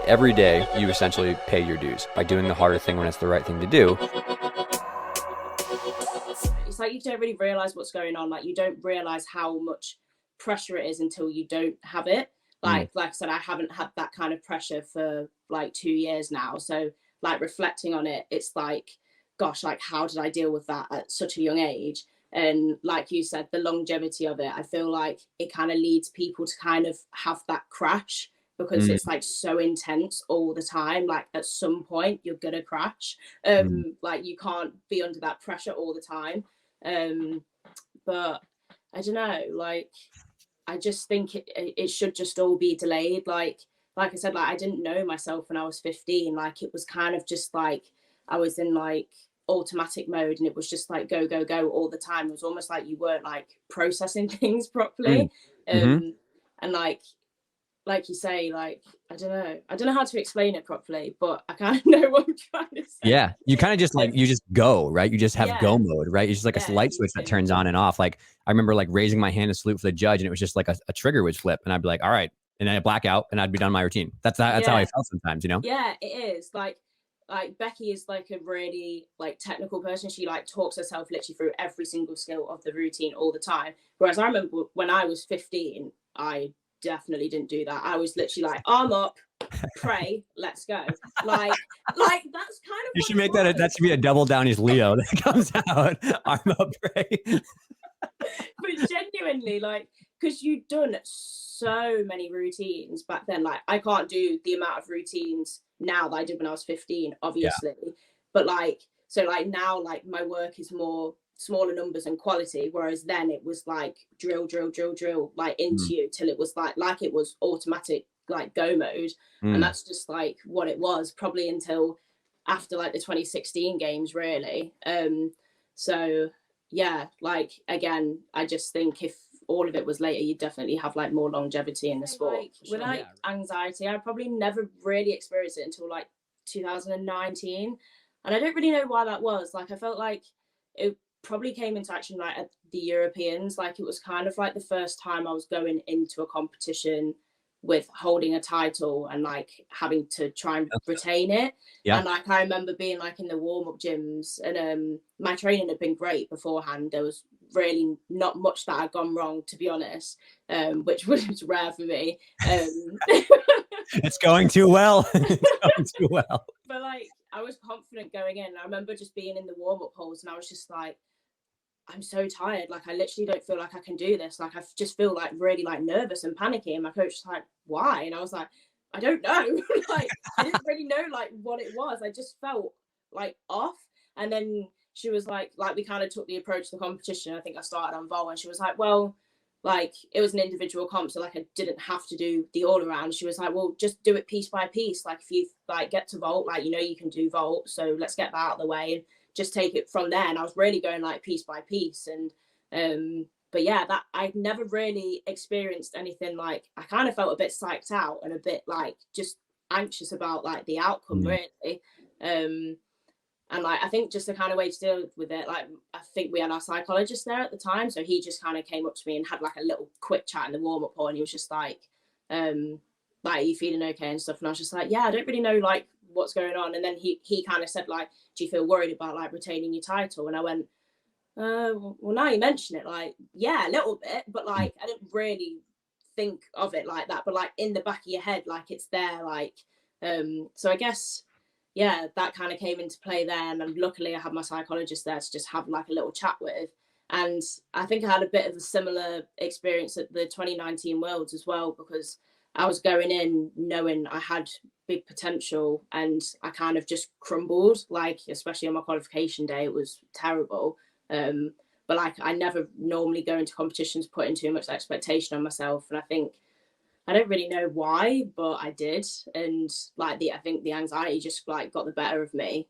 Every day, you essentially pay your dues by doing the harder thing when it's the right thing to do. It's like you don't really realize what's going on. Like you don't realize how much pressure it is until you don't have it. Like I said, I haven't had that kind of pressure for like 2 years now. So like reflecting on it, it's like, gosh, like how did I deal with that at such a young age? And like you said, the longevity of it, I feel like it kind of leads people to kind of have that crash because it's like so intense all the time. Like at some point you're gonna crash. Like you can't be under that pressure all the time. But I don't know, like I just think it should just all be delayed. Like I said, like I didn't know myself when I was 15. Like it was kind of just like I was in like automatic mode and it was just like go go go all the time. It was almost like you weren't like processing things properly. And like you say, like I don't know how to explain it properly, but I kind of know what I'm trying to say. Yeah, you kind of just like you just go, right? You just have go mode, right? It's just like a light switch that turns on and off. Like I remember like raising my hand to salute for the judge, and it was just like a trigger would flip, and I'd be like, all right, and then I black out, and I'd be done my routine. That's how I felt sometimes, you know? Yeah, it is like Becky is like a really like technical person. She like talks herself literally through every single skill of the routine all the time. Whereas I remember when I was 15, I definitely didn't do that. I was literally like arm up, pray, let's go. Like that's kind of you should make that should be a double Downie's Leo that comes out. Arm up, pray. But genuinely, like, because you've done so many routines back then, like I can't do the amount of routines now that I did when I was 15, obviously. But like so like now like my work is more smaller numbers and quality, whereas then it was like drill like into you till it was like it was automatic like go mode. And that's just like what it was probably until after like the 2016 games really. So yeah, like again, I just think if all of it was later, you'd definitely have like more longevity in the sport. Like, with like anxiety, I probably never really experienced it until like 2019, and I don't really know why that was. Like I felt like it probably came into action like at the Europeans. Like it was kind of like the first time I was going into a competition with holding a title and like having to try and retain it. And like I remember being like in the warm-up gyms, and my training had been great beforehand. There was really not much that had gone wrong, to be honest, which was rare for me. It's going too well. It's going too well. But like I was confident going in. I remember just being in the warm-up holes and I was just like, I'm so tired. Like I literally don't feel like I can do this. Like I just feel like really like nervous and panicky. And my coach was like, why? And I was like, I don't know. Like I didn't really know like what it was. I just felt like off. And then she was like we kind of took the approach to the competition. I think I started on vault and she was like, well, like it was an individual comp, so like I didn't have to do the all around. She was like, well, just do it piece by piece. Like if you like get to vault, like you know you can do vault, so let's get that out of the way and just take it from there. And I was really going like piece by piece. And but yeah, that I'd never really experienced anything like I kind of felt a bit psyched out and a bit like just anxious about like the outcome really. And like I think just the kind of way to deal with it, like I think we had our psychologist there at the time, so he just kind of came up to me and had like a little quick chat in the warm-up hall, and he was just like are you feeling okay and stuff? And I was just like, yeah, I don't really know like what's going on. And then he kind of said like, do you feel worried about like retaining your title? And I went, well now you mention it, like yeah, a little bit, but like I didn't really think of it like that, but like in the back of your head, like it's there, like so I guess yeah, that kind of came into play then. And luckily I had my psychologist there to just have like a little chat with. And I think I had a bit of a similar experience at the 2019 Worlds as well, because I was going in knowing I had big potential and I kind of just crumbled, like, especially on my qualification day, it was terrible. But like, I never normally go into competitions putting too much expectation on myself. And I think, I don't really know why, but I did. And like I think the anxiety just like got the better of me.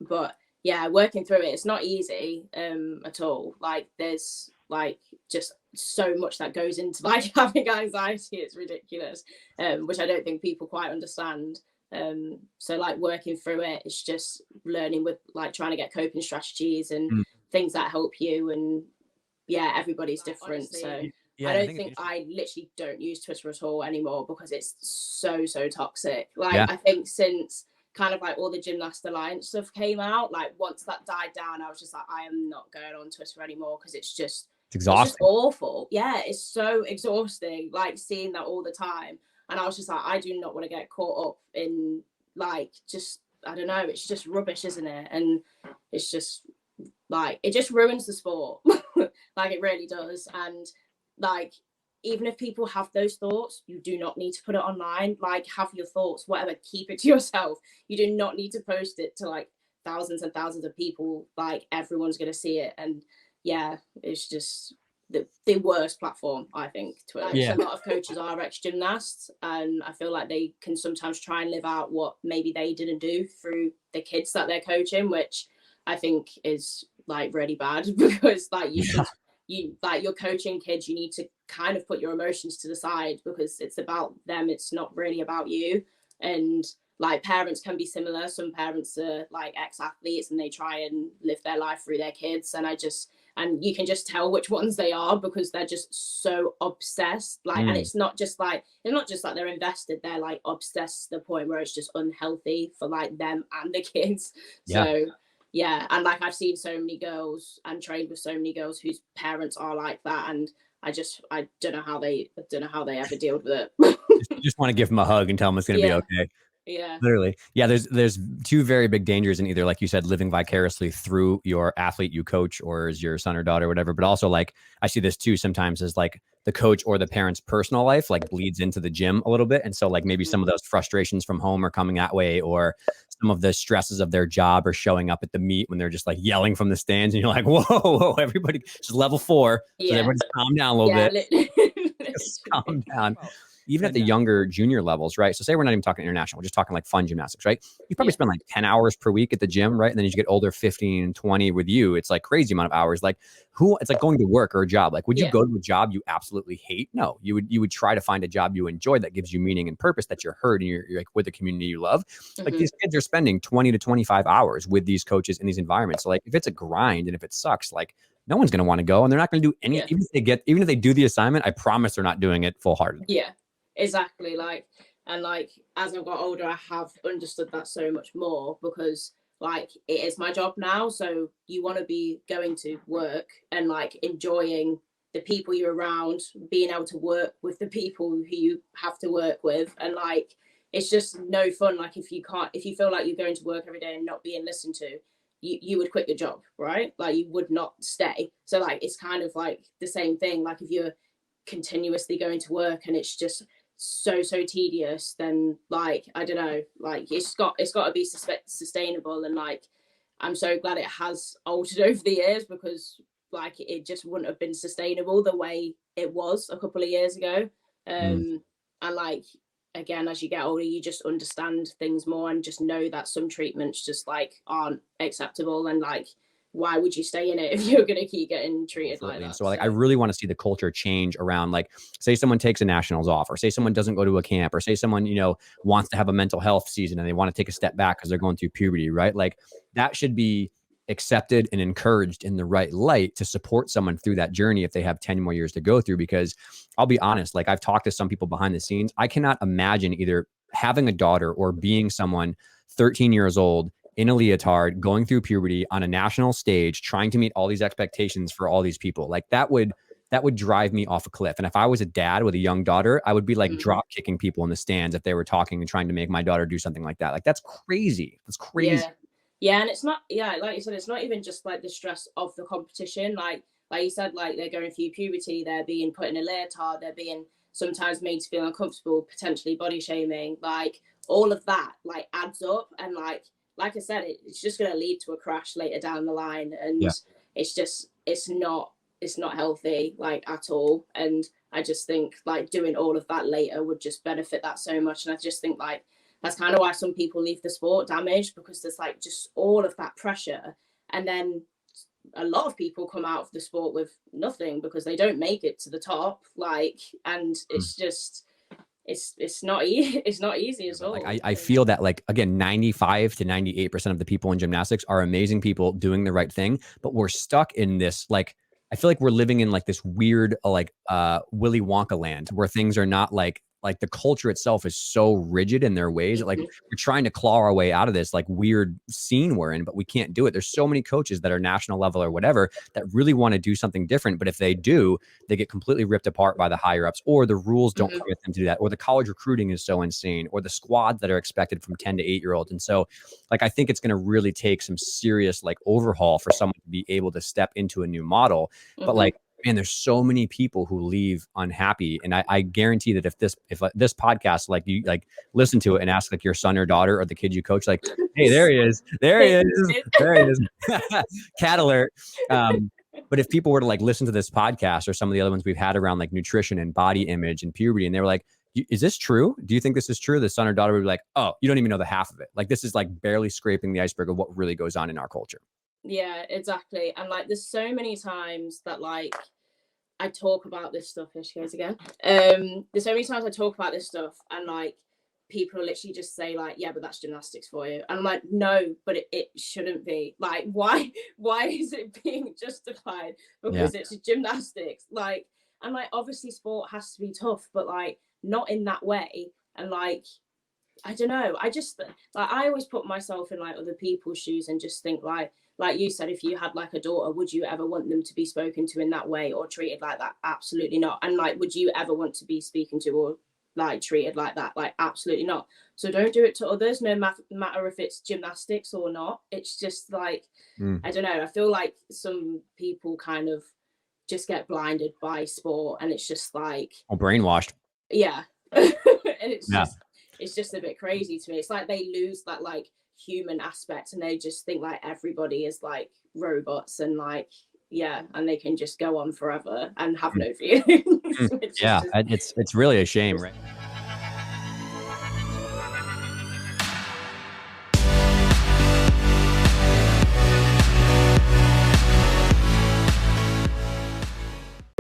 But yeah, working through it, it's not easy at all. Like there's like just so much that goes into like having anxiety. It's ridiculous, which I don't think people quite understand. So like working through it, it's just learning with like trying to get coping strategies and things that help you. And yeah, everybody's different. Honestly, so I don't think I literally don't use Twitter at all anymore because it's so toxic. Like I think since kind of like all the Gymnast Alliance stuff came out, like once that died down, I was just like, I am not going on Twitter anymore because it's exhausting. It's just awful. Yeah, it's so exhausting, like seeing that all the time. And I was just like, I do not want to get caught up in like just, I don't know, it's just rubbish, isn't it? And it's just like, it just ruins the sport. Like it really does. And like, even if people have those thoughts, you do not need to put it online. Like, have your thoughts, whatever, keep it to yourself. You do not need to post it to like thousands and thousands of people. Like, everyone's going to see it. And yeah, it's just the worst platform, I think, Twitter. A lot of coaches are ex-gymnasts, and I feel like they can sometimes try and live out what maybe they didn't do through the kids that they're coaching, which I think is like really bad because like you're coaching kids, you need to kind of put your emotions to the side because it's about them, it's not really about you. And like parents can be similar. Some parents are like ex-athletes and they try and live their life through their kids, and you can just tell which ones they are because they're just so obsessed. Like, and it's not just like they're invested, they're like obsessed to the point where it's just unhealthy for like them and the kids. So yeah, and like I've seen so many girls and trained with so many girls whose parents are like that, and I don't know how they ever deal with it. You just want to give them a hug and tell them it's going to be okay. Yeah, literally. Yeah, there's two very big dangers in either, like you said, living vicariously through your athlete you coach or as your son or daughter or whatever, but also like I see this too sometimes as like the coach or the parent's personal life like bleeds into the gym a little bit. And so like maybe some of those frustrations from home are coming that way, or some of the stresses of their job are showing up at the meet when they're just like yelling from the stands and you're like, whoa, everybody just level 4. So everybody just calm down a little bit. Just calm down. Even at the younger junior levels, right? So say we're not even talking international, we're just talking like fun gymnastics, right? You probably spend like 10 hours per week at the gym, right? And then as you get older, 15, 20 with you, it's like crazy amount of hours. Like it's like going to work or a job. Like, would you go to a job you absolutely hate? No, you would try to find a job you enjoy that gives you meaning and purpose, that you're heard and you're like with the community you love. Like these kids are spending 20 to 25 hours with these coaches in these environments. So like if it's a grind and if it sucks, like no one's going to want to go and they're not going to do any, even if they do the assignment, I promise they're not doing it full hearted. Yeah. Exactly. Like, and like as I've got older, I have understood that so much more because like it is my job now. So you want to be going to work and like enjoying the people you're around, being able to work with the people who you have to work with. And like it's just no fun. Like if you feel like you're going to work every day and not being listened to, you would quit your job, right? Like you would not stay. So like it's kind of like the same thing. Like if you're continuously going to work and it's just so tedious, then like I don't know, like it's got to be sustainable. And like I'm so glad it has altered over the years because like it just wouldn't have been sustainable the way it was a couple of years ago. And like again, as you get older, you just understand things more and just know that some treatments just like aren't acceptable, and like why would you stay in it if you're going to keep getting treated like that? So like, I really want to see the culture change around, like, say someone takes a nationals off, or say someone doesn't go to a camp, or say someone, wants to have a mental health season and they want to take a step back because they're going through puberty, right? Like that should be accepted and encouraged in the right light to support someone through that journey if they have 10 more years to go through. Because I'll be honest, like I've talked to some people behind the scenes. I cannot imagine either having a daughter or being someone 13 years old in a leotard, going through puberty on a national stage, trying to meet all these expectations for all these people. Like that would drive me off a cliff. And if I was a dad with a young daughter, I would be like drop kicking people in the stands if they were talking and trying to make my daughter do something like that. Like that's crazy. That's crazy. Yeah. And it's not, like you said, it's not even just like the stress of the competition. Like you said, like they're going through puberty, they're being put in a leotard, they're being sometimes made to feel uncomfortable, potentially body shaming, like all of that like adds up. And like I said, it's just going to lead to a crash later down the line. And it's not healthy, like at all. And I just think like doing all of that later would just benefit that so much. And I just think like, that's kind of why some people leave the sport damaged, because there's like just all of that pressure. And then a lot of people come out of the sport with nothing because they don't make it to the top. Like, and it's just, it's not easy at all. Like I feel that like, again, 95 to 98% of the people in gymnastics are amazing people doing the right thing, but we're stuck in this like I feel like we're living in like this weird, Willy Wonka land where things are not like the culture itself is so rigid in their ways that like we're trying to claw our way out of this like weird scene we're in, but we can't do it. There's so many coaches that are national level or whatever that really want to do something different. But if they do, they get completely ripped apart by the higher ups, or the rules don't permit them to do that, or the college recruiting is so insane, or the squads that are expected from 10 to 8-year-olds. And so like, I think it's going to really take some serious like overhaul for someone to be able to step into a new model. But like, man, there's so many people who leave unhappy. And I guarantee that if this podcast, like you like listen to it and ask like your son or daughter or the kid you coach, like, hey, there he is. There he is. There he is. Cat alert. But if people were to like listen to this podcast or some of the other ones we've had around like nutrition and body image and puberty, and they were like, is this true? Do you think this is true? The son or daughter would be like, oh, you don't even know the half of it. Like, this is like barely scraping the iceberg of what really goes on in our culture. Yeah, exactly. And like, there's so many times that like I talk about this stuff. Here she goes again. There's so many times I talk about this stuff and like people will literally just say like, yeah, but that's gymnastics for you. And I'm like, no, but it shouldn't be. Like, why is it being justified? Because it's gymnastics. Like, and like, obviously sport has to be tough, but like not in that way. And like, I don't know. I just like, I always put myself in like other people's shoes and just think like you said, if you had like a daughter, would you ever want them to be spoken to in that way or treated like that? Absolutely not. And like, would you ever want to be speaking to or like treated like that? Like, absolutely not. So don't do it to others, no matter if it's gymnastics or not. It's just like, I don't know. I feel like some people kind of just get blinded by sport and it's just like, brainwashed. Yeah. And it's just a bit crazy to me. It's like they lose that like human aspect and they just think like everybody is like robots and like and they can just go on forever and have no feelings. It's really a shame, right?